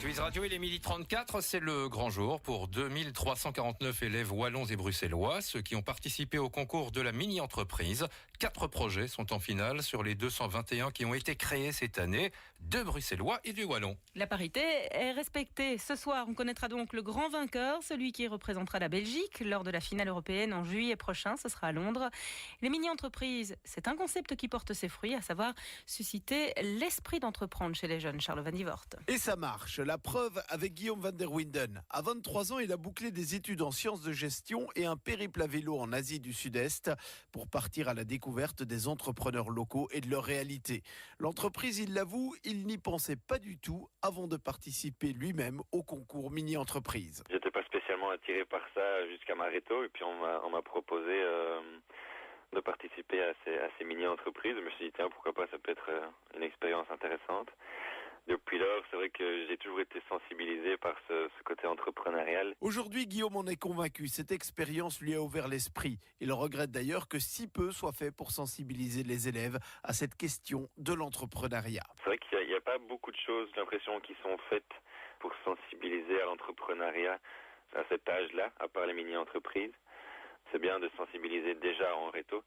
Quiz Radio, il est 12h34, c'est le grand jour pour 2349 élèves wallons et bruxellois, ceux qui ont participé au concours de la mini-entreprise. 4 projets sont en finale sur les 221 qui ont été créés cette année, 2 bruxellois et 2 wallons. La parité est respectée. Ce soir, on connaîtra donc le grand vainqueur, celui qui représentera la Belgique lors de la finale européenne en juillet prochain, ce sera à Londres. Les mini-entreprises, c'est un concept qui porte ses fruits, à savoir susciter l'esprit d'entreprendre chez les jeunes. Charles Van Divort. Et ça marche. La preuve avec Guillaume van der Winden. À 23 ans, il a bouclé des études en sciences de gestion et un périple à vélo en Asie du Sud-Est pour partir à la découverte des entrepreneurs locaux et de leur réalité. L'entreprise, il l'avoue, il n'y pensait pas du tout avant de participer lui-même au concours mini-entreprise. J'étais pas spécialement attiré par ça jusqu'à Mareto et puis on m'a proposé de participer à ces mini-entreprises. Je me suis dit tiens, pourquoi pas, ça peut être une expérience intéressante. Depuis lors, c'est vrai que j'ai toujours été sensibilisé par ce côté entrepreneurial. Aujourd'hui, Guillaume en est convaincu. Cette expérience lui a ouvert l'esprit. Il regrette d'ailleurs que si peu soit fait pour sensibiliser les élèves à cette question de l'entrepreneuriat. C'est vrai qu'il n'y a pas beaucoup de choses, j'ai l'impression, qui sont faites pour sensibiliser à l'entrepreneuriat à cet âge-là, à part les mini-entreprises. C'est bien de sensibiliser déjà en réto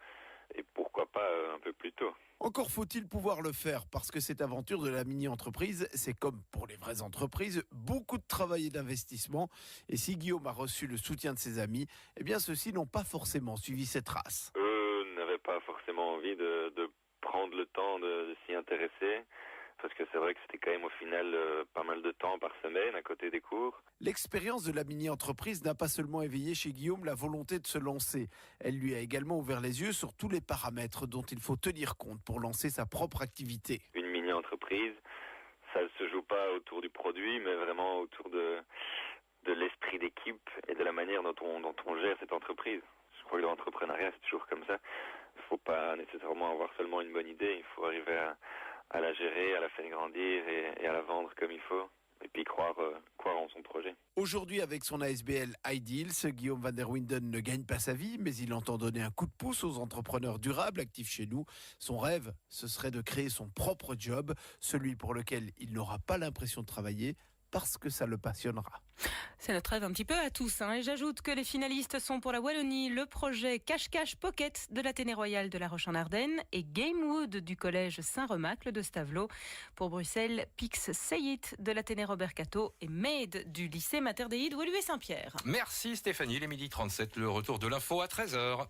et pourquoi pas un peu plus tôt. Encore faut-il pouvoir le faire parce que cette aventure de la mini-entreprise, c'est comme pour les vraies entreprises, beaucoup de travail et d'investissement. Et si Guillaume a reçu le soutien de ses amis, eh bien ceux-ci n'ont pas forcément suivi cette trace. Eux n'avaient pas forcément envie de prendre le temps de s'y intéresser. Parce que c'est vrai que c'était quand même au final pas mal de temps par semaine à côté des cours. L'expérience de la mini-entreprise n'a pas seulement éveillé chez Guillaume la volonté de se lancer. Elle lui a également ouvert les yeux sur tous les paramètres dont il faut tenir compte pour lancer sa propre activité. Une mini-entreprise, ça ne se joue pas autour du produit, mais vraiment autour de l'esprit d'équipe et de la manière dont on gère cette entreprise. Je crois que l'entrepreneuriat, c'est toujours comme ça. Il ne faut pas nécessairement avoir seulement une bonne idée, il faut arriver à la gérer, à la faire grandir et à la vendre comme il faut. Et puis croire en son projet. Aujourd'hui, avec son ASBL Ideals, Guillaume van der Winden ne gagne pas sa vie, mais il entend donner un coup de pouce aux entrepreneurs durables actifs chez nous. Son rêve, ce serait de créer son propre job, celui pour lequel il n'aura pas l'impression de travailler, parce que ça le passionnera. C'est notre rêve un petit peu à tous. Et j'ajoute que les finalistes sont pour la Wallonie le projet Cache-Cache Pocket de l'Athénée Royal de La Roche-en-Ardenne et Gamewood du collège Saint-Remacle de Stavelot. Pour Bruxelles, Pix Seyit de l'Athénée Robert Cato et Maid du lycée Mater Dei de Woluwe Saint-Pierre. Merci Stéphanie, il est 12h37, le retour de l'info à 13h.